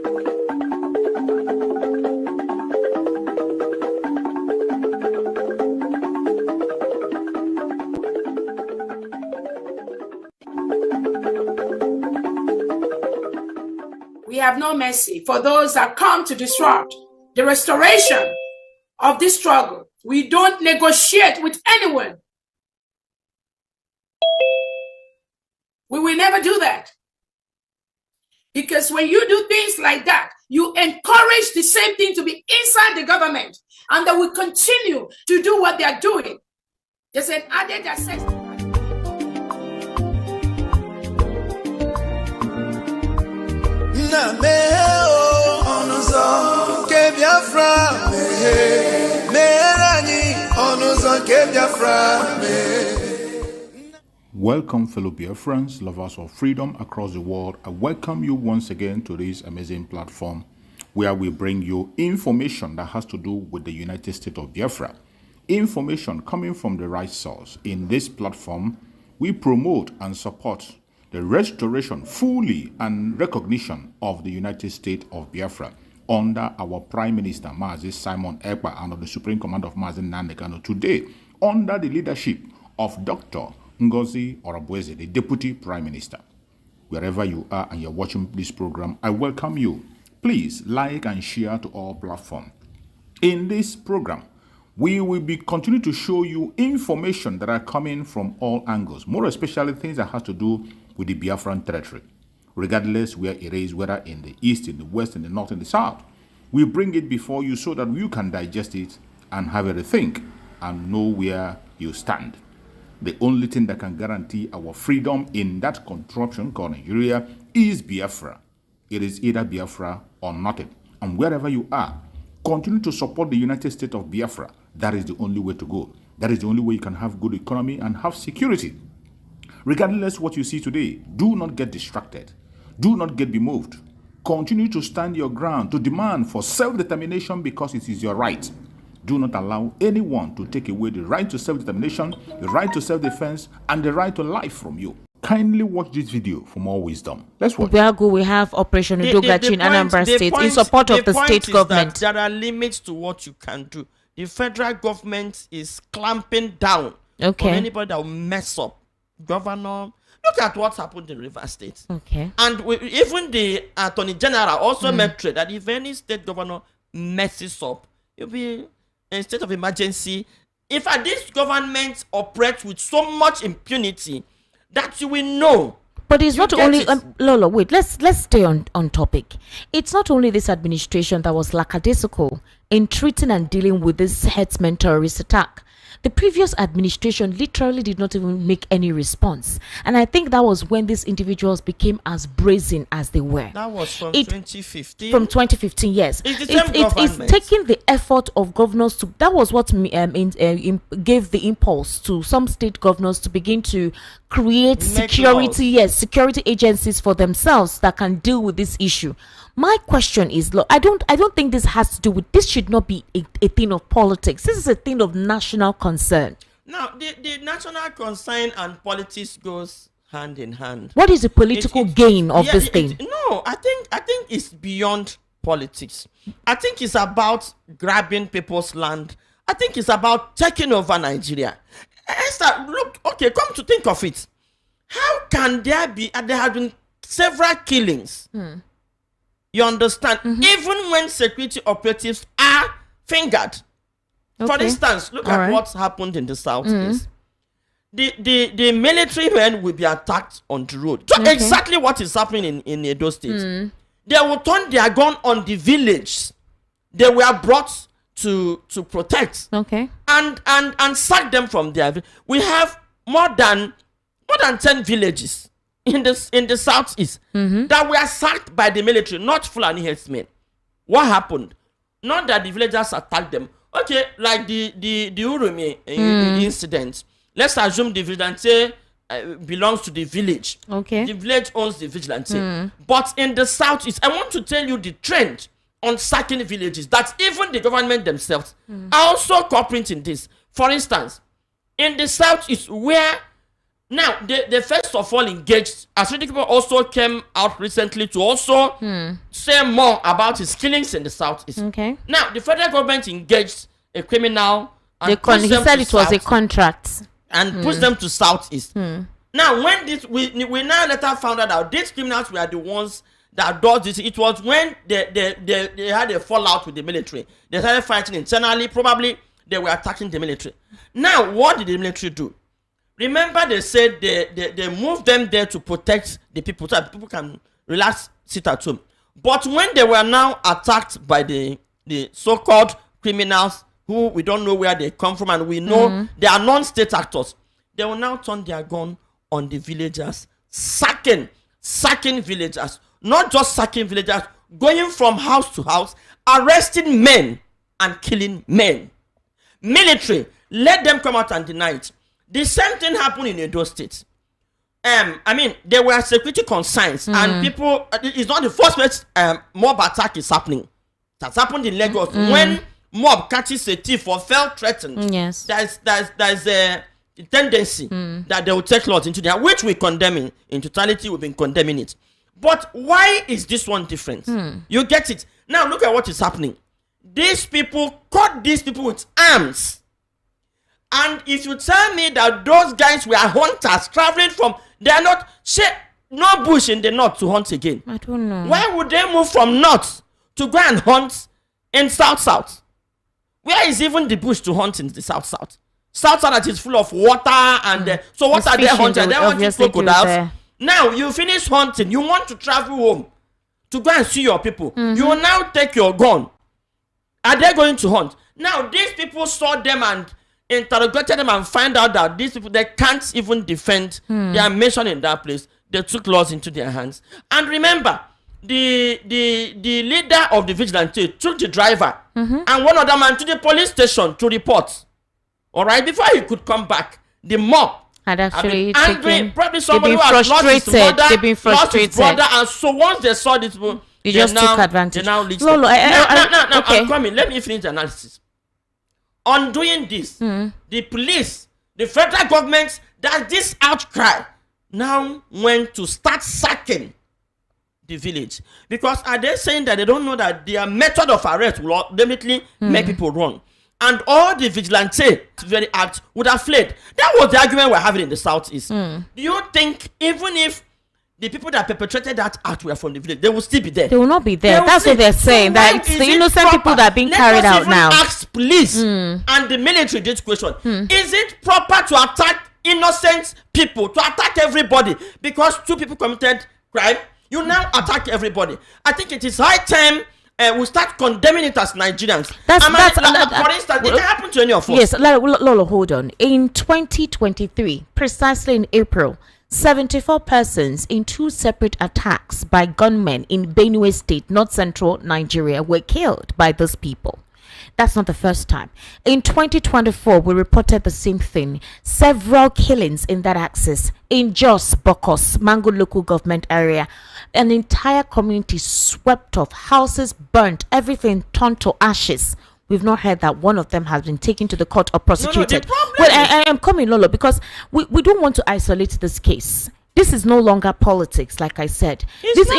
We have no mercy for those that come to disrupt the restoration of this struggle. We don't negotiate with anyone. We will never do that. Because when you do things like that, you encourage the same thing to be inside the government, and they will continue to do what they are doing. There's an added access. Welcome, fellow Biafrans, lovers of freedom across the world. I welcome you once again to this amazing platform where we bring you information that has to do with the United States of Biafra. Information coming from the right source. In this platform, we promote and support the restoration fully and recognition of the United States of Biafra under our Prime Minister, Mazi Simon Ekpa, and of the Supreme Commander of Mazi Nandekano. Today, under the leadership of Dr. Ngozi Orabweze, the Deputy Prime Minister. Wherever you are and you're watching this program, I welcome you. Please like and share to all platforms. In this program, we will be continue to show you information that are coming from all angles, more especially things that has to do with the Biafran territory, regardless where it is, whether in the east, in the west, in the north, in the south. We bring it before you so that you can digest it and have a rethink and know where you stand. The only thing that can guarantee our freedom in that contraption called Nigeria is Biafra. It is either Biafra or nothing. And wherever you are, continue to support the United States of Biafra. That is the only way to go. That is the only way you can have good economy and have security. Regardless what you see today, do not get distracted. Do not get bemoved. Continue to stand your ground, to demand for self-determination because it is your right. Do not allow anyone to take away the right to self-determination, the right to self-defense, and the right to life from you. Kindly watch this video for more wisdom. Let's watch. We have Operation Udogachi in Anambra State in support of the state government. There are limits to what you can do. The federal government is clamping down on anybody that will mess up. Governor, look at what happened in Rivers State. And even the Attorney General also made threat that if any state governor messes up, it'll be in state of emergency. In fact, this government operates with so much impunity that you will know. But it's not only Lolo, wait, let's stay on topic. It's not only this administration that was lackadaisical in treating and dealing with this herdsmen terrorist attack. The previous administration literally did not even make any response. And I think that was when these individuals became as brazen as they were. That was from 2015? From 2015, yes. It's taking the effort of governors to... That was what gave the impulse to some state governors to begin to create security agencies for themselves that can deal with this issue. My question is, look, I don't think this has to do with, this should not be a thing of politics. This is a thing of national concern. Now, the national concern and politics goes hand in hand. What is the political gain of this thing? No, I think it's beyond politics. I think it's about grabbing people's land. I think it's about taking over Nigeria. Esther, look, okay, come to think of it. How can there have been several killings? You understand? Even when security operatives are fingered. For instance, look at what's happened in the southeast. The military men will be attacked on the road. So exactly what is happening in Edo State. They will turn their gun on the village. They were brought to protect. And sack them from there. We have more than 10 villages in the southeast that were sacked by the military, not Fulani herdsmen. What happened? Not that the villagers attacked them. Okay, like the Urumi incident. Let's assume the vigilante belongs to the village. The village owns the vigilante. But in the southeast, I want to tell you the trend on sacking villages, that even the government themselves are also cooperating in this. For instance, in the southeast, where Now, they first of all engaged. Asridi also came out recently to also say more about his killings in the southeast. Okay. Now, the federal government engaged a criminal. And he said it was a contract. And pushed them to southeast. Now, when this we now later found out that these criminals were the ones that does this. It was when they had a fallout with the military. They started fighting internally. Probably they were attacking the military. Now, what did the military do? Remember, they said they moved them there to protect the people, so that people can relax, sit at home. But when they were now attacked by the so-called criminals, who we don't know where they come from, and we know they are non-state actors, they will now turn their gun on the villagers, sacking villagers, not just sacking villagers, going from house to house, arresting men and killing men. Military, let them come out and deny it. The same thing happened in Edo State. There were security concerns, and people. It's not the first place mob attack is happening. That's happened in Lagos when mob catches a thief or felt threatened. Yes, there's a tendency that they will take laws into their, which we condemn in totality. We've been condemning it. But why is this one different? You get it now. Look at what is happening. These people caught these people with arms. And if you tell me that those guys were hunters traveling from, they are not, no bush in the north to hunt again. I don't know. Why would they move from north to go and hunt in south? Where is even the bush to hunt in the south? South that is full of water and so what are they hunting? They hunting crocodiles. Now you finish hunting, you want to travel home to go and see your people. You will now take your gun. Are they going to hunt? Now these people saw them and interrogated them and find out that these people, they can't even defend their mission in that place. They took laws into their hands. And remember, the leader of the vigilante took the driver and one other man to the police station to report. All right, before he could come back, the mob had actually been angry. Probably somebody who had lost his mother, they've been frustrated. Lost his brother, and so once they saw this, they just took advantage. They now leached Lolo, now, okay. I'm coming. Let me finish the analysis. On doing this, the police, the federal government, that this outcry now went to start sacking the village. Because are they saying that they don't know that their method of arrest will ultimately make people run? And all the vigilante very act would have fled. That was the argument we're having in the southeast. Do you think even if the people that perpetrated that act were from the village, they will still be there? They will not be there. That's what they're saying. That it's the innocent people that are being carried out now. Ask police and the military this question. Is it proper to attack innocent people, to attack everybody because two people committed crime? You now attack everybody. I think it is high time we start condemning it as Nigerians. For instance, did it happen to any of us? Yes, Lolo, hold on. In 2023, precisely in April, 74 persons in two separate attacks by gunmen in Benue State, north central Nigeria, were killed by those people. That's not the first time. In 2024, we reported the same thing. Several killings in that axis. In Jos, Bokos, Mango local government area. An entire community swept off. Houses burnt. Everything turned to ashes. We've not heard that one of them has been taken to the court or prosecuted. Well, I am coming, Lolo, because we don't want to isolate this case. This is no longer politics, like I said. These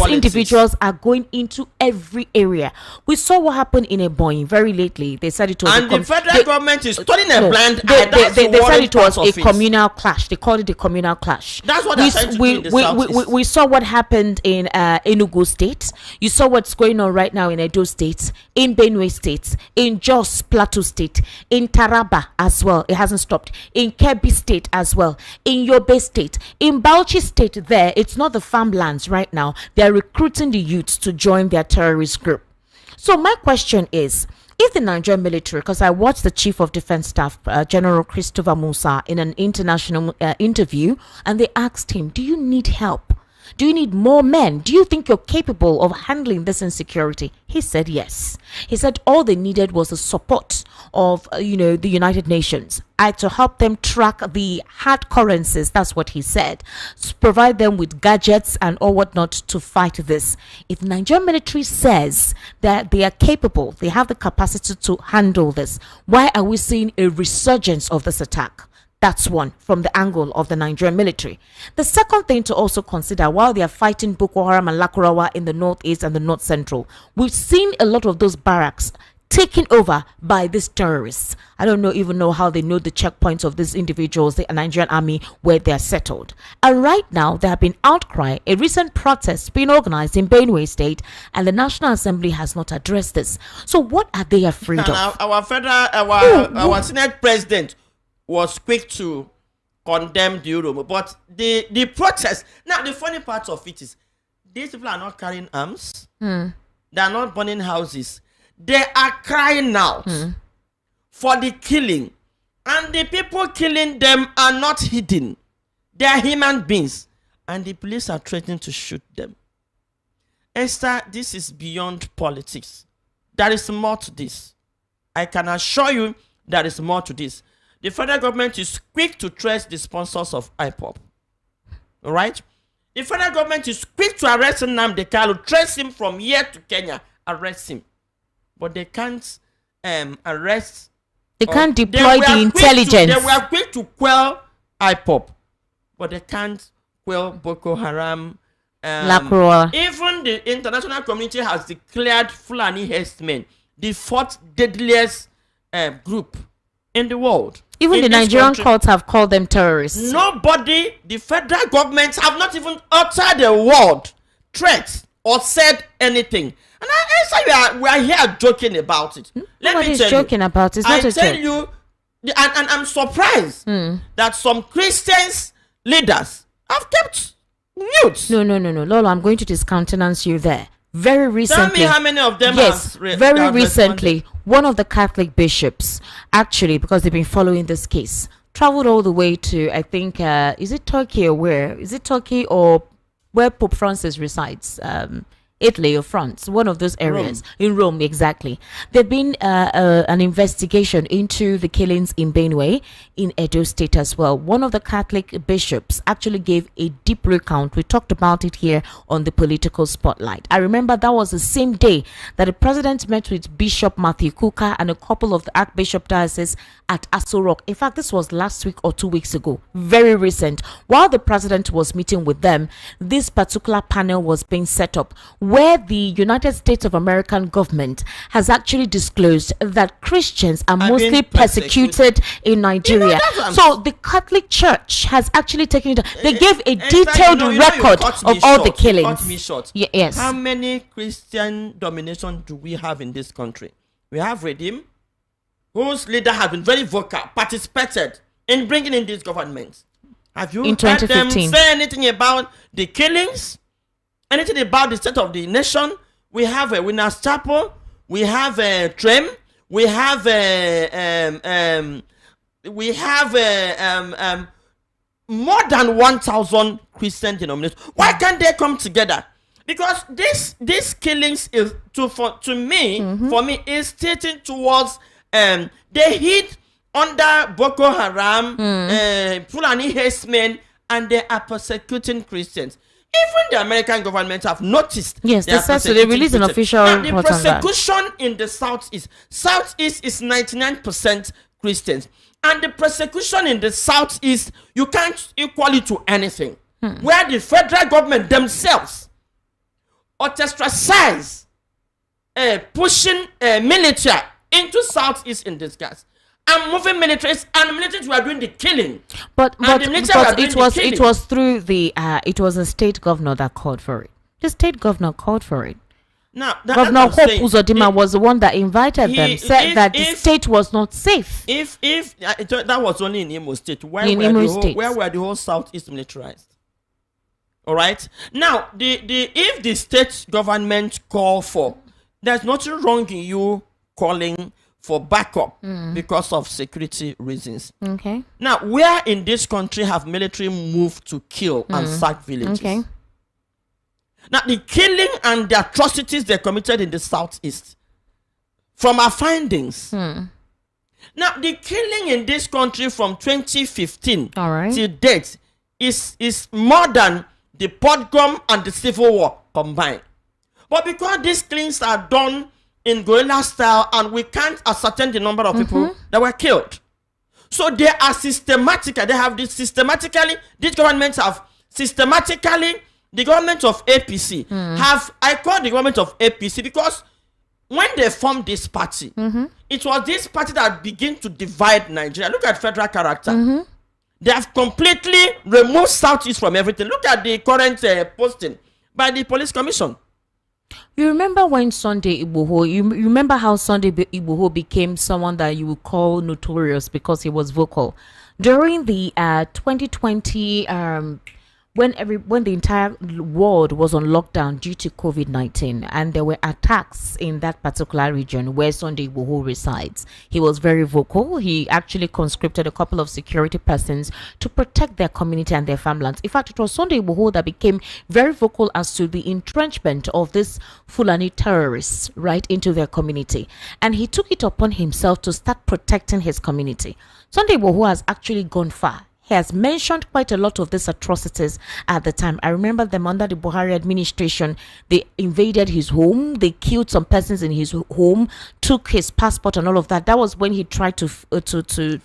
individuals are going into every area. We saw what happened in Ebonyi very lately. They said it was the federal government is turning a blind eye. They said it was a communal clash. They called it a communal clash. That's what they're trying to do in the Southeast. We saw what happened in Enugu State. You saw what's going on right now in Edo State, in Benue State, in Jos Plateau State, in Taraba as well. It hasn't stopped. In Kebbi State as well. In Yobe State. In Bauchi State, there, it's not the farmlands right now. They're recruiting the youths to join their terrorist group. So my question is, if the Nigerian military, because I watched the Chief of Defense Staff, General Christopher Musa, in an international interview, and they asked him, do you need help? Do you need more men? Do you think you're capable of handling this insecurity? He said yes. He said all they needed was the support of, the United Nations. To help them track the hard currencies. That's what he said. Provide them with gadgets and all whatnot to fight this. If the Nigerian military says that they are capable, they have the capacity to handle this, why are we seeing a resurgence of this attack? That's one from the angle of the Nigerian military. The second thing to also consider, while they are fighting Boko Haram and Lakurawa in the northeast and the north central, we've seen a lot of those barracks taken over by these terrorists. I don't even know how they know the checkpoints of these individuals, the Nigerian army, where they are settled. And right now, there have been outcry, a recent protest being organized in Benue State, and the National Assembly has not addressed this. So what are they afraid of? Our Senate president was quick to condemn the Oromo, but the protest. Now, the funny part of it is, these people are not carrying arms. They are not burning houses. They are crying out for the killing, and the people killing them are not hidden. They are human beings, and the police are threatening to shoot them. Esther, this is beyond politics. There is more to this. I can assure you there is more to this. The federal government is quick to trace the sponsors of IPOP. All right? The federal government is quick to arrest Nnamdi Kanu, trace him from here to Kenya, arrest him. But they can't arrest. They can't deploy the intelligence. They were quick to quell IPOP, but they can't quell Boko Haram. Lakurawa. Even the international community has declared Fulani herdsmen the fourth deadliest group in the world. Even the Nigerian courts have called them terrorists. Nobody, the federal governments have not even uttered a word, threat, or said anything. And we are here joking about it. Nobody's joking about it. It's not a joke. I tell you, and I'm surprised that some Christians leaders have kept mute. No. Lolo, I'm going to discountenance you there. Very recently. Tell me how many of them very recently, one of the Catholic bishops, actually, because they've been following this case, traveled all the way to, I think, is it Turkey or where? Is it Turkey or where Pope Francis resides? Italy or France, one of those areas. In Rome, exactly. There'd been an investigation into the killings in Benue, in Edo State as well. One of the Catholic bishops actually gave a deep recount. We talked about it here on the Political Spotlight. I remember that was the same day that the president met with Bishop Matthew Kuka and a couple of the Archbishop Diocese at Aso Rock. In fact, this was last week or 2 weeks ago. Very recent. While the president was meeting with them, this particular panel was being set up, where the United States of American government has actually disclosed that Christians are mostly persecuted in Nigeria. So the Catholic Church has actually taken it. They gave a detailed record of all the killings. Yes. How many Christian domination do we have in this country? We have Redeem, whose leader has been very vocal, participated in bringing in this government. Have you heard them say anything about the killings? Anything about the state of the nation? We have a Winners Chapel, we have a Trem, we have more than 1,000 Christian denominations. Why can't they come together? Because these killings is for me is stating towards they hid under Boko Haram, Fulani herdsmen, and they are persecuting Christians. Even the American government have noticed. Yes, they released an official report on that. The persecution in the Southeast is 99% Christians. And the persecution in the Southeast, you can't equal it to anything. Where the federal government themselves ostracize pushing military into Southeast in disguise. And moving militaries, and militaries were doing the killing. But it was through the it was a state governor that called for it. The state governor called for it. Now, Governor Hope Uzodimma was the one that invited them, said that the state was not safe. If that was only in Imo State, where were the whole Southeast militarized? All right. Now, if the state government call for, there's nothing wrong in you calling for backup because of security reasons. Okay. Now, where in this country have military moved to kill and sack villages? Okay. Now, the killing and the atrocities they committed in the Southeast, from our findings. Now, the killing in this country from 2015 to date is more than the pogrom and the civil war combined. But because these killings are done in guerrilla style, and we can't ascertain the number of people that were killed. So they are systematic. They have this systematically. These governments have systematically. The government of APC have. I call the government of APC because when they formed this party, it was this party that began to divide Nigeria. Look at federal character. They have completely removed Southeast from everything. Look at the current posting by the police commission. You remember when Sunday Igbo, you remember how Sunday Igbo became someone that you would call notorious because he was vocal during the 2020 when the entire world was on lockdown due to COVID-19, and there were attacks in that particular region where Sunday Igbo resides. He was very vocal. He actually conscripted a couple of security persons to protect their community and their farmlands. In fact, it was Sunday Igbo that became very vocal as to the entrenchment of these Fulani terrorists right into their community, and he took it upon himself to start protecting his community. Sunday Igbo has actually gone far. He has mentioned quite a lot of these atrocities at the time. I remember them under the Buhari administration. They invaded his home. They killed some persons in his home, took his passport and all of that. That was when he tried to flee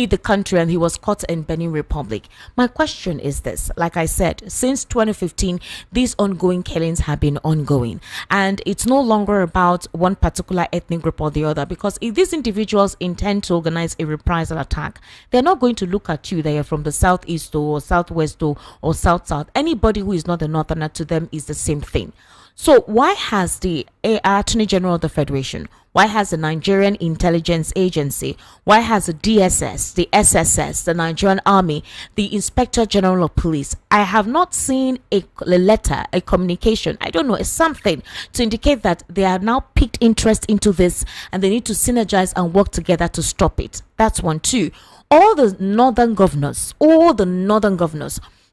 the country, and he was caught in Benin Republic. My question is this. Like I said, since 2015, these ongoing killings have been ongoing. And it's no longer about one particular ethnic group or the other, because if these individuals intend to organize a reprisal attack, they're not going to look at you that you're from the southeast or southwest or south. Anybody who is not a northerner, to them is the same thing. So why has the Attorney General of the Federation, why has the Nigerian Intelligence Agency, why has the DSS, the SSS, the Nigerian Army, the Inspector General of Police, I have not seen a letter, a communication, I don't know, something to indicate that they are now piqued interest into this and they need to synergize and work together to stop it. That's one. Two, all the northern governors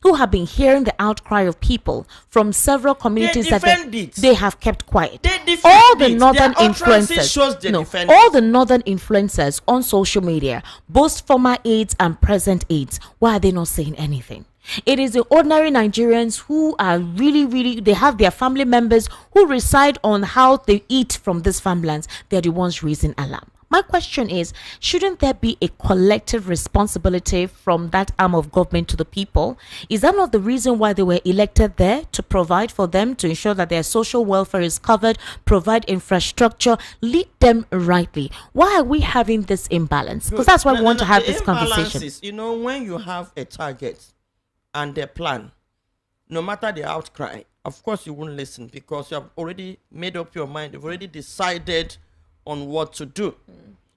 who have been hearing the outcry of people from several communities that they have kept quiet. All the northern influencers, all the northern influencers on social media, both former aides and present aides, why are they not saying anything? It is the ordinary Nigerians who are really, they have their family members who reside on how they eat from these farmlands. They're the ones raising alarm. My question is, shouldn't there be a collective responsibility from that arm of government to the people? Is that not the reason why they were elected there, to provide for them, to ensure that their social welfare is covered, provide infrastructure, lead them rightly? Why are we having this imbalance? Because that's why we want to have this conversation. You know, when you have a target and a plan, no matter the outcry, of course you won't listen, because you have already made up your mind. You've already decided on what to do.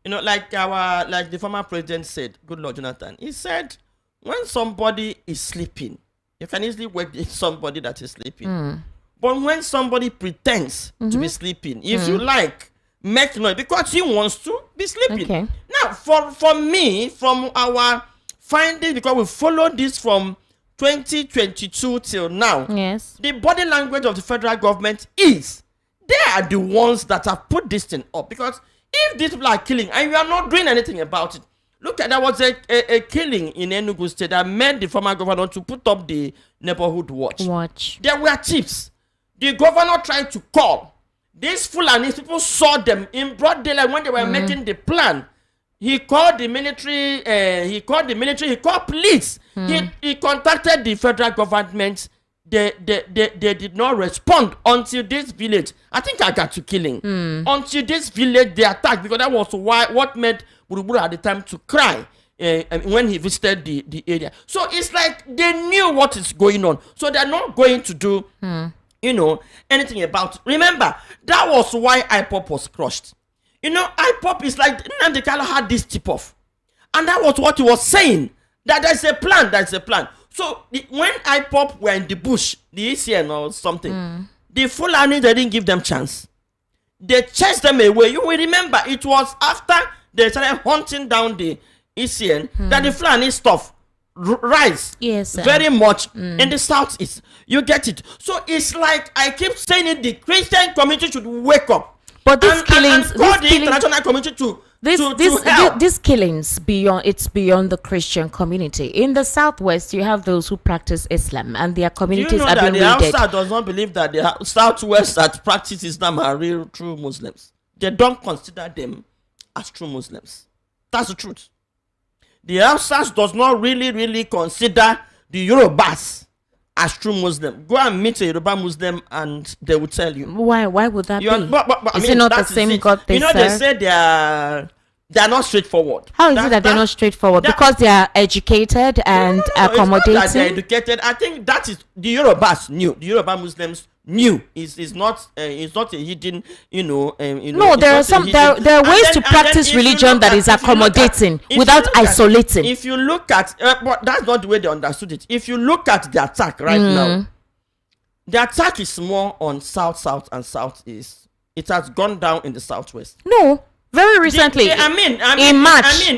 You know, like the former president said, good Lord Jonathan, he said, when somebody is sleeping, you can easily wake somebody that is sleeping. But when somebody pretends to be sleeping, if you like, make noise because he wants to be sleeping. Okay. Now, for me, from our findings, because we followed this from 2022 till now, yes, the body language of the federal government is, they are the ones that have put this thing up. Because if these people are killing and you are not doing anything about it, look at, there was a killing in Enugu State that made the former governor to put up the neighborhood watch. There were chiefs. The governor tried to call. These Fulani people saw them in broad daylight when they were making the plan. He called the military. He called police. He contacted the federal government. They did not respond until this village, I think I got to killing. Until this village they attacked, because that was what made Buruburu at the time to cry when he visited the area. So it's like they knew what is going on, so they're not going to do anything about it. Remember, that was why IPOP was crushed. IPOP is like Nnamdi Kanu had this tip off, and that was what he was saying, that there's a plan. So when IPOP were in the bush, the ECN or something, the Fulani, they didn't give them chance. They chased them away. You will remember, it was after they started hunting down the ECN that the Fulani stuff rise very much in the southeast. You get it? So it's like, I keep saying it, the Christian community should wake up. But these killings, and call the international community to these killings beyond the Christian community. In the southwest, you have those who practice Islam, and their communities are being raided. The outside does not believe that the southwest that practice Islam are real true Muslims. They don't consider them as true Muslims. That's the truth. the Hausas does not really consider the Yorubas as true Muslim. Go and meet a Yoruba Muslim and they will tell you. Why would that be? But, is it not the same God they serve? They say they are not straightforward. How is it that they're not straightforward? Because they are educated and accommodating? It's not that they're educated. I think that is the Yorubas knew. The Yoruba Muslims knew. It's not a hidden, no, there are ways to practice religion that is accommodating without isolating. If you look at, but that's not the way they understood it. If you look at the attack right now, the attack is more on south and southeast. It has gone down in the southwest. No. Very recently, in March,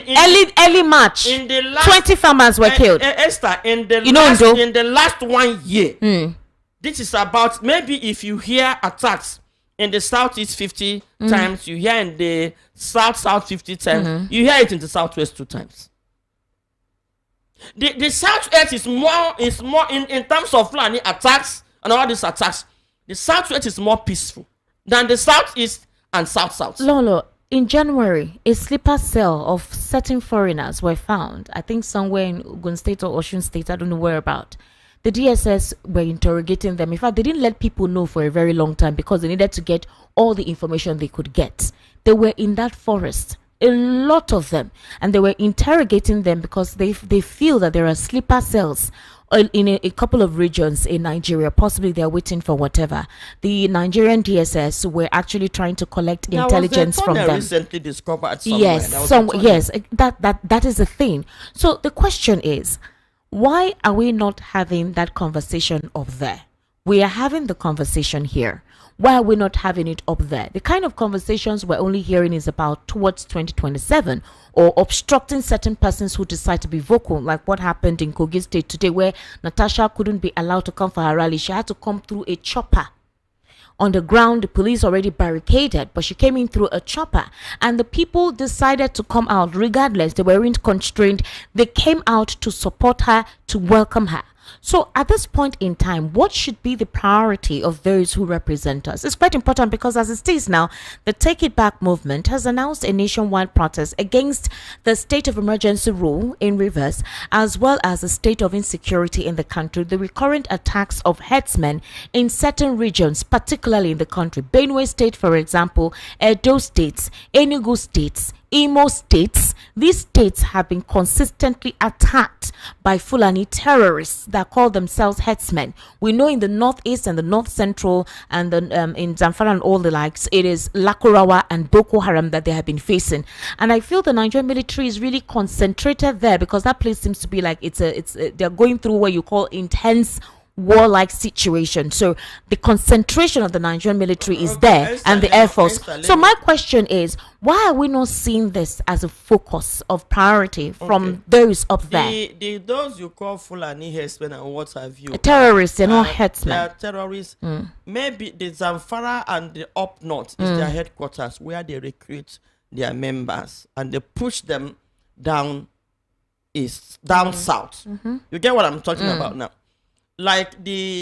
early March, 20 farmers were killed. Esther, in the last 1 year, this is about, maybe if you hear attacks in the southeast 50 times, you hear in the south 50 times, you hear it in the southwest 2 times. The southwest is more in terms of planning attacks and all these attacks. The southwest is more peaceful than the southeast and south. Lolo. In January, a sleeper cell of certain foreigners were found. I think somewhere in Ogun State or Osun State. I don't know where about. The DSS were interrogating them. In fact, they didn't let people know for a very long time because they needed to get all the information they could get. They were in that forest, a lot of them, and they were interrogating them because they feel that there are sleeper cells in a couple of regions in Nigeria. Possibly they're waiting for whatever. The Nigerian DSS were actually trying to collect intelligence from them. Recently discovered somewhere. Yes, that is the thing. So the question is, why are we not having that conversation up there? We are having the conversation here. Why are we not having it up there? The kind of conversations we're only hearing is about towards 2027 or obstructing certain persons who decide to be vocal, like what happened in Kogi State today, where Natasha couldn't be allowed to come for her rally. She had to come through a chopper. On the ground, the police already barricaded, but she came in through a chopper. And the people decided to come out regardless. They weren't constrained. They came out to support her, to welcome her. So at this point in time, what should be the priority of those who represent us? It's quite important because as it stays now, the Take It Back movement has announced a nationwide protest against the state of emergency rule in Rivers, as well as the state of insecurity in the country, the recurrent attacks of herdsmen in certain regions, particularly in the country. Benue State, for example, Edo States, Enugu States, Imo States. These states have been consistently attacked by Fulani terrorists that call themselves herdsmen. We know in the northeast and the north central and in Zamfara and all the likes, it is Lakurawa and Boko Haram that they have been facing. And I feel the Nigerian military is really concentrated there because that place seems to be like they're going through what you call intense warlike situation. So the concentration of the Nigerian military is there and the Air Force. So my question is, why are we not seeing this as a focus of priority from those up there? Those you call Fulani herdsmen and what have you, terrorists, they're not herdsmen. They are terrorists. Maybe the Zamfara and the up north is their headquarters where they recruit their members and they push them down south. You get what I'm talking about now? Like I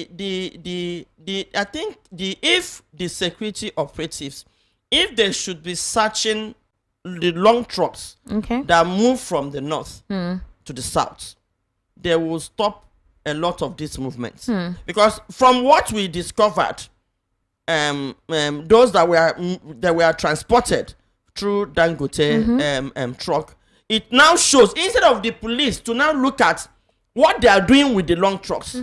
think if the security operatives, if they should be searching the long trucks that move from the north to the south, they will stop a lot of these movements. Because from what we discovered, those that were transported through Dangote truck, it now shows, instead of the police to now look at what they are doing with the long trucks,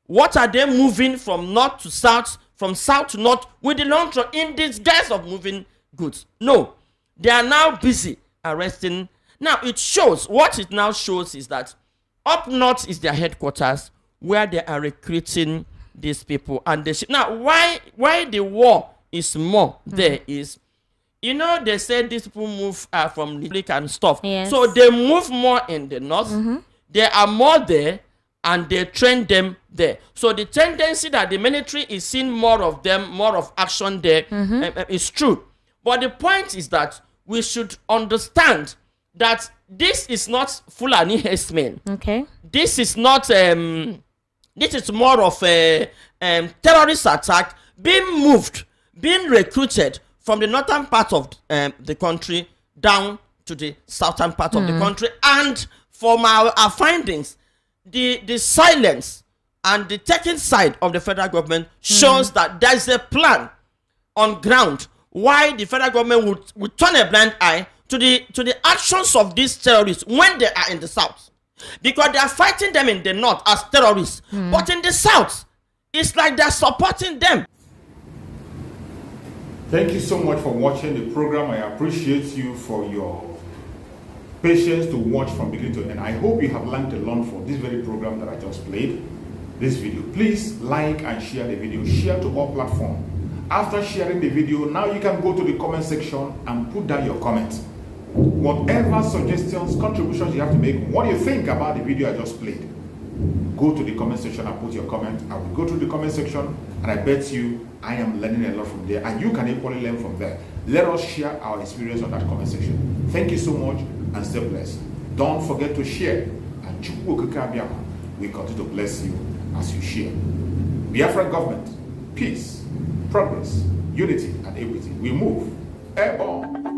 what are they moving from north to south, from south to north with the long truck in disguise of moving goods? No, they are now busy arresting. Now what it now shows is that up north is their headquarters where they are recruiting these people. And now why the war is more there is, they said these people move from the lake and stuff. Yes. So they move more in the north. There are more there and they train them there. So the tendency that the military is seeing more of them, more of action there, is true. But the point is that we should understand that this is not Fulani herdsmen. Okay. This is not, this is more of a terrorist attack being recruited from the northern part of the country down to the southern part of the country. And from our findings, the silence and the taking side of the federal government shows that there's a plan on ground why the federal government would turn a blind eye to the actions of these terrorists when they are in the south, because they are fighting them in the north as terrorists, but in the south it's like they're supporting them. Thank you so much for watching the program. I appreciate you for your patience to watch from beginning to end. I hope you have learned a lot from this very program that I just played, this video. Please like and share the video. Share to all platforms. After sharing the video, now you can go to the comment section and put down your comments. Whatever suggestions, contributions you have to make, what do you think about the video I just played? Go to the comment section and put your comment. I will go to the comment section, and I bet you I am learning a lot from there, and you can equally learn from there. Let us share our experience on that comment section. Thank you so much, and stay blessed. Don't forget to share, and we continue to bless you as you share. Biafra government, peace, progress, unity, and equity. We move. Airborne.